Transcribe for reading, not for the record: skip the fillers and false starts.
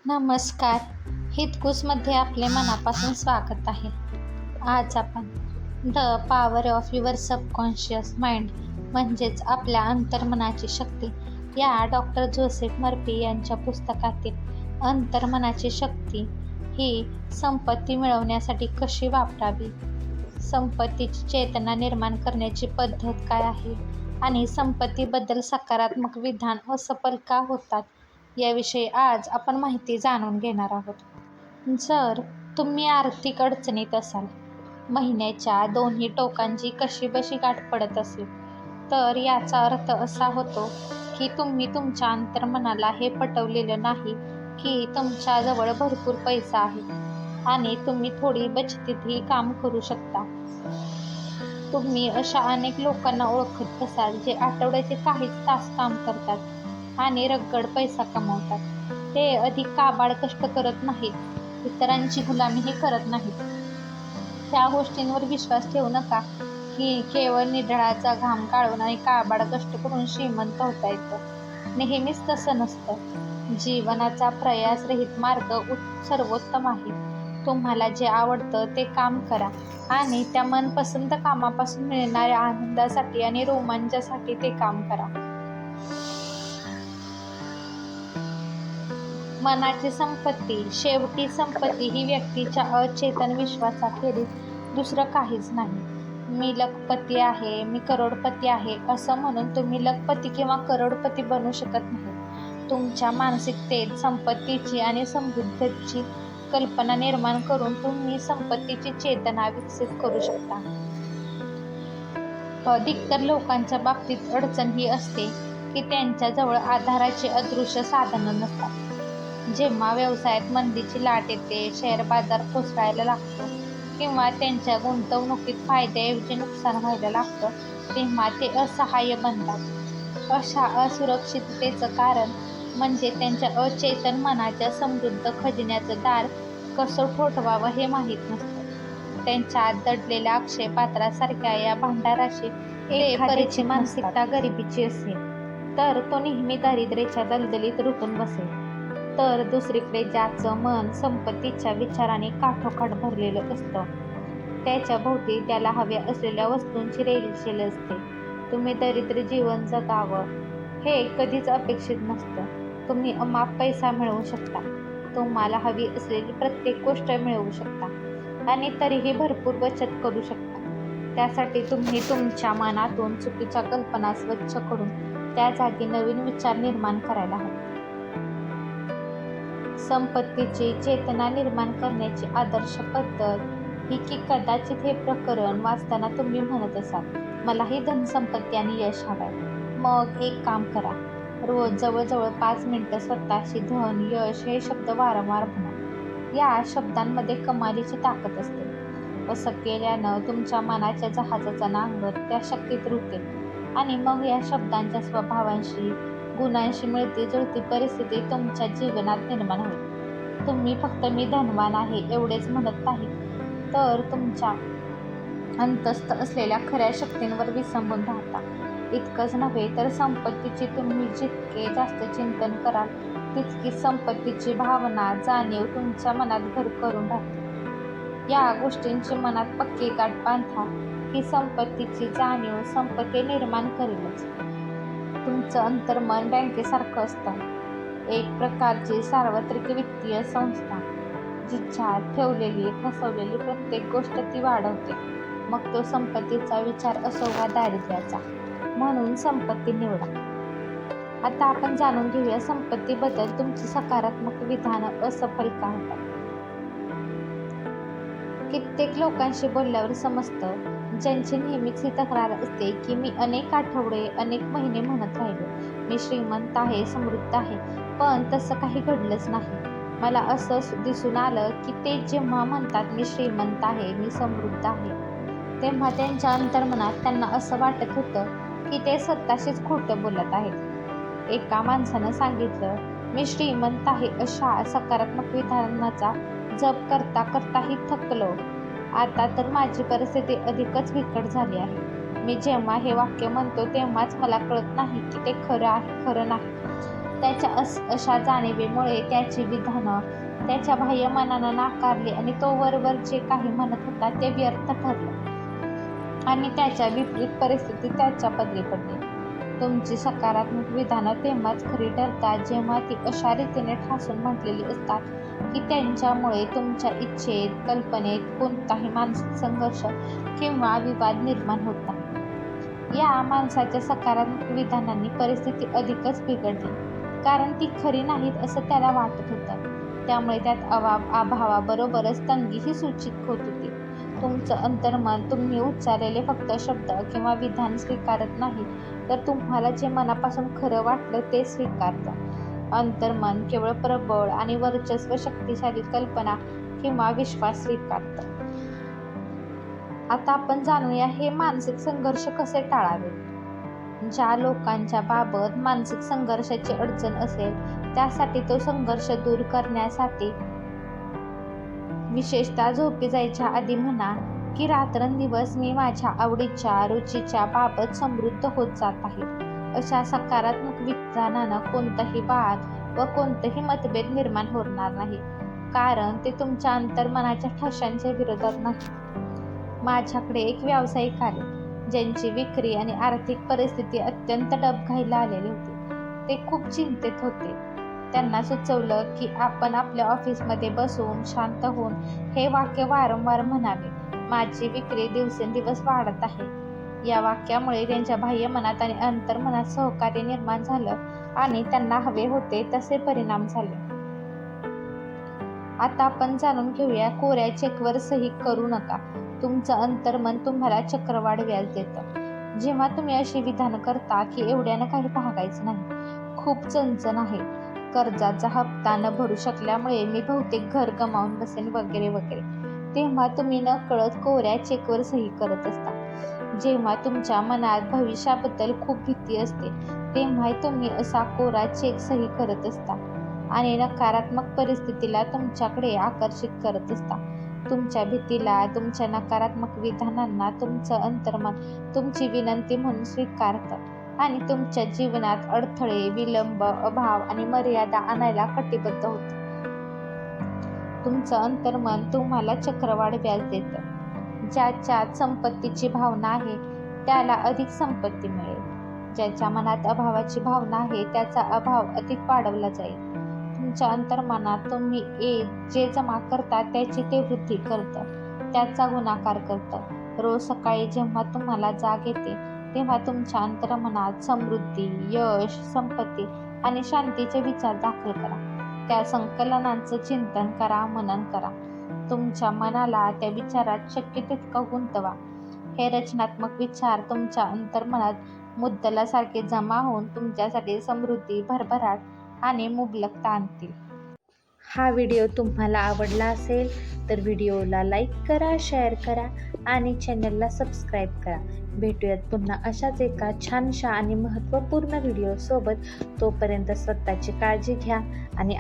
नमस्कार. हितगुजमध्ये आपले मनापासून स्वागत आहे. आज आपण the power of your subconscious mind म्हणजेच आपल्या अंतर्मनाची शक्ती या डॉक्टर जोसेफ मर्फी यांच्या पुस्तकातील अंतर्मनाची शक्ती ही संपत्ती मिळवण्यासाठी कशी वापरावी, संपत्तीची चेतना निर्माण करण्याची पद्धत काय आहे आणि संपत्तीबद्दल सकारात्मक विधान असफल का होतात याविषयी आज आपण माहिती जाणून घेणार आहोत. जर तुम्ही आर्थिक अडचणीत असाल, महिन्याच्या दोन्ही टोकांची कशीबशी गाठ पडत असेल, तर याचा अर्थ असा होतो की तुम्ही तुमच्या अंतर्मनाला हे पटवलेलं नाही की तुमच्याजवळ भरपूर पैसा आहे आणि तुम्ही थोडी बचतीतही काम करू शकता. तुम्ही अशा अनेक लोकांना ओळखत असाल जे आठवड्याचे काहीच तास काम करतात आणि रगड पैसा कमवतात. ते अधिक काबाड कष्ट करत नाहीत, इतरांची गुलामीही करत नाहीत. त्या गोष्टींवर विश्वास ठेवू नका की केवळ निधळाचा घाम गाळून आणि काबाड कष्ट करून श्रीमंत होता येतं. नेहमीच तसं नसतं. जीवनाचा प्रयासरहित मार्ग सर्वोत्तम आहे. तुम्हाला जे आवडतं ते काम करा आणि त्या मनपसंत कामापासून मिळणाऱ्या आनंदासाठी आणि रोमांचासाठी ते काम करा. मनाची संपत्ती. शेवटी संपत्ती ही व्यक्तीच्या अचेतन विश्वासाखेरीज दुसरं काहीच नाही. मी लखपती आहे, मी करोडपती आहे असं म्हणून तुम्ही लखपती किंवा करोडपती बनू शकत नाही. तुमच्या मानसिकतेत संपत्तीची आणि समृद्धीची कल्पना निर्माण करून तुम्ही संपत्तीची चेतना विकसित करू शकता. अधिकतर लोकांच्या बाबतीत अडचण ही असते की त्यांच्याजवळ आधाराची अदृश्य साधनं नसतात. जेव्हा व्यवसायात मंदीची लाट येते, शेअर बाजार कोसळायला लागतो किंवा त्यांच्या गुंतवणुकीत फायद्याऐवजी नुकसान व्हायला लागतं, तेव्हा ते असहाय्य बनतात. अशा असुरक्षिततेचं कारण म्हणजे त्यांच्या अचेतन मनाच्या समृद्ध खजिन्याचं दार कसं ठोठवावं हे माहीत नसतं. त्यांच्या आत दडलेल्या अक्षय पात्रासारख्या या भांडाराशी एखाद्याची मानसिकता गरिबीची असेल तर तो नेहमी दारिद्र्याच्या दलदलीत रुतून बसेल, तर दुसरीकडे ज्याचं मन संपत्तीच्या विचाराने काठोकाठ भरलेलं असतं, त्याच्या भोवती त्याला हव्या असलेल्या वस्तूंची रेलचेल असते. तुम्ही दरिद्र जीवन जगावं हे कधीच अपेक्षित नसतं. तुम्ही अमाप पैसा मिळवू शकता, तुम्हाला हवी असलेली प्रत्येक गोष्ट मिळवू शकता आणि तरीही भरपूर बचत करू शकता. त्यासाठी तुम्ही तुमच्या मनातून चुकीच्या कल्पना स्वच्छ करून त्या जागी नवीन विचार निर्माण करायला हवे. संपत्तीची चेतना निर्माण करण्याची आदर्श पद्धत ही की कदाचित हे प्रकरण वाचताना तुम्ही म्हणत असाल, मलाही धनसंपत्ती आणि यश हवंय. मग एक काम करा, रोज जवळजवळ 5 मिनिटं स्वतःशी धन, यश हे शब्द वारंवार म्हणा. या शब्दांमध्ये कमालीची ताकद असते. असं केल्यानं तुमच्या मनाच्या जहाजाचा नांगर त्या शक्तीत रुतेल आणि मग या शब्दांच्या स्वभावांशी, गुणांशी मिळती जुळती परिस्थिती तुमच्या जीवनात निर्माण होईल. तुम्ही फक्त मी धनवान आहे एवढेच म्हणत नाही, तर तुमच्या अंतस्थ असलेल्या खऱ्या शक्तींवर विसंबून राहता. इतकंच नव्हे तर संपत्तीची तुम्ही जितके जास्त चिंतन कराल तितकी संपत्तीची भावना, जाणीव तुमच्या मनात घर करून राहते. या गोष्टींची मनात पक्की गाठ बांधा की संपत्तीची जाणीव संपत्ती निर्माण करेलच. तुमचं अंतर्मन बँकेसारखं असतं, एक प्रकारची सार्वत्रिक वित्तीय संस्था. जिच्यात ठेवलेली फसवलेली प्रत्येक गोष्ट ती वाढवते. मग तो संपत्तीचा विचार असो वा दारिद्र्याचा. म्हणून संपत्ती निवडा. आता आपण जाणून घेऊया संपत्तीबद्दल तुमची सकारात्मक विधानं असफल का होतात. कित्येक लोकांशी बोलल्यावर समजतं, ज्यांची नेहमीच ही तक्रार असते की मी अनेक आठवडे, अनेक महिने म्हणत राहिलो, मी श्रीमंत आहे, समृद्ध आहे, पण तसं काही घडलंच नाही. मला असं दिसून आलं की ते जेव्हा म्हणतात मी श्रीमंत आहे, मी समृद्ध आहे, तेव्हा त्यांच्या अंतर्मनात त्यांना असं वाटत होतं की ते स्वतःशीच खोटं बोलत आहेत. एका माणसानं सांगितलं, मी श्रीमंत आहे अशा सकारात्मक विधानाचा जप करता करताही थकलो. आता तर माझी परिस्थिती अधिकच बिकट झाली आहे. मी जेव्हा हे वाक्य म्हणतो तेव्हाच मला कळत नाही की ते खरं आहे खरं नाही. त्याच्या अशा जाणीवेमुळे त्याची विधानं त्याच्या बाह्य मनानं नाकारली आणि तो वरवर जे काही म्हणत होता ते व्यर्थ ठरलं आणि त्याच्या विपरीत परिस्थिती त्याच्या पदरी पडली. तुमची सकारात्मक विधानं तेव्हाच खरी ठरतात जेव्हा ती अशा रीतीने ठासून म्हटलेली असतात की त्यांच्यामुळे तुमच्या इच्छेत, कल्पनेत कोणताही मानसिक संघर्ष किंवा विवाद निर्माण होत नाही. या माणसाच्या सकारात्मक विधानांनी परिस्थिती अधिकच बिघडली, कारण ती खरी नाहीत असं त्याला वाटत होतं. त्यामुळे त्यात अभावाबरोबरच तंगीही सूचित होत होती. तुमचं अंतर्मन तुम्ही उच्चारलेले फक्त शब्द किंवा विधान स्वीकारत नाही, तर तुम्हाला जे मनापासून खरं वाटलं ते स्वीकारतं. अंतर्मन केवळ प्रबळ आणि वर्चस्व शक्तिशाली कल्पना किंवा विश्वास स्वीकारतं. आता आपण जाणूया हे मानसिक संघर्ष कसे टाळावे. ज्या लोकांच्या बाबत मानसिक संघर्षाची अडचण असेल त्यासाठी तो संघर्ष दूर करण्यासाठी विशेषतः झोपी जायच्या आधी म्हणा की रात्रंदिवस मी माझ्या आवडीच्या, रुचीच्या बाबत समृद्ध होत जात आहे. अशा सकारात्मक विधानानं कोणताही वाद व कोणतेही मतभेद निर्माण होणार नाही, कारण ते तुमच्या अंतर्मनाच्या ठशांच्या विरोधात नाही. माझ्याकडे एक व्यावसायिक आले ज्यांची विक्री आणि आर्थिक परिस्थिती अत्यंत डबघाईला आलेली होती. ते खूप चिंतेत होते. त्यांना सुचवलं की आपण आपल्या ऑफिसमध्ये बसून शांत होऊन हे वाक्य वारंवार म्हणावे, माझी विक्री दिवसेंदिवस वाढत आहे. या वाक्यामुळे त्यांच्या बाह्य मनात आणि अंतर्मनात सहकार्य निर्माण झालं आणि त्यांना हवे होते तसे परिणाम झाले. आता आपण जाणून घेऊया कोऱ्या चेकवर सही करू नका. तुमचं अंतर्मन तुम्हाला चक्रवाढ व्याज देतं. जेव्हा तुम्ही अशी विधानं करता की एवढ्यानं काही भागायचं नाही, खूप चणचण आहे, कर्जाचा हप्ता न भरू शकल्यामुळे मी बहुतेक घर गमावून बसेन वगैरे वगैरे, तेव्हा तुम्ही न कळत कोऱ्या चेकवर सही करत असता. जेव्हा तुमच्या मनात भविष्याबद्दल खूप भीती असते तेव्हा तुम्ही असा कोरा चेक सही करत असता आणि नकारात्मक परिस्थितीला तुमच्याकडे आकर्षित करत असता. तुमच्या भीतीला, तुमच्या नकारात्मक विधानांना तुमचं अंतर्मन तुमची विनंती म्हणून स्वीकारतं आणि तुमच्या जीवनात अडथळे, विलंब, अभाव आणि मर्यादा आणायला कटिबद्ध होतं. तुमचं अंतर्मन तुम्हाला चक्रवाढ व्याज देतं. ज्याच्यात संपत्तीची भावना आहे त्याला अधिक संपत्ती मिळेल. ज्याच्या मनात अभावाची भावना आहे त्याचा अभाव अधिक वाढवला जाईल. तुमच्या अंतर्मनात तुम्ही जे जमा करता त्याची ते वृद्धी करतं, त्याचा गुणाकार करतं. रोज सकाळी जेव्हा तुम्हाला जाग येते तेव्हा तुमच्या अंतर्मनात समृद्धी, यश, संपत्ती आणि शांतीचे विचार दाखल करा. त्या संकलनांचं चिंतन करा, मनन करा. तुमच्या मनाला त्या विचारात शक्य तितकं गुंतवा. हे रचनात्मक विचार तुमच्या अंतर्मनात मुद्दलासारखे जमा होऊन तुमच्यासाठी समृद्धी, भरभराट आणि मुबलकता आणतील. हा व्हिडिओ तुम्हाला आवडला असेल तर व्हिडिओला लाईक करा, शेअर करा आणि चॅनलला सबस्क्राईब करा. भेटूयात पुन्हा अशाच एका छानशा आणि महत्त्वपूर्ण व्हिडिओसोबत. तोपर्यंत स्वतःची काळजी घ्या आणि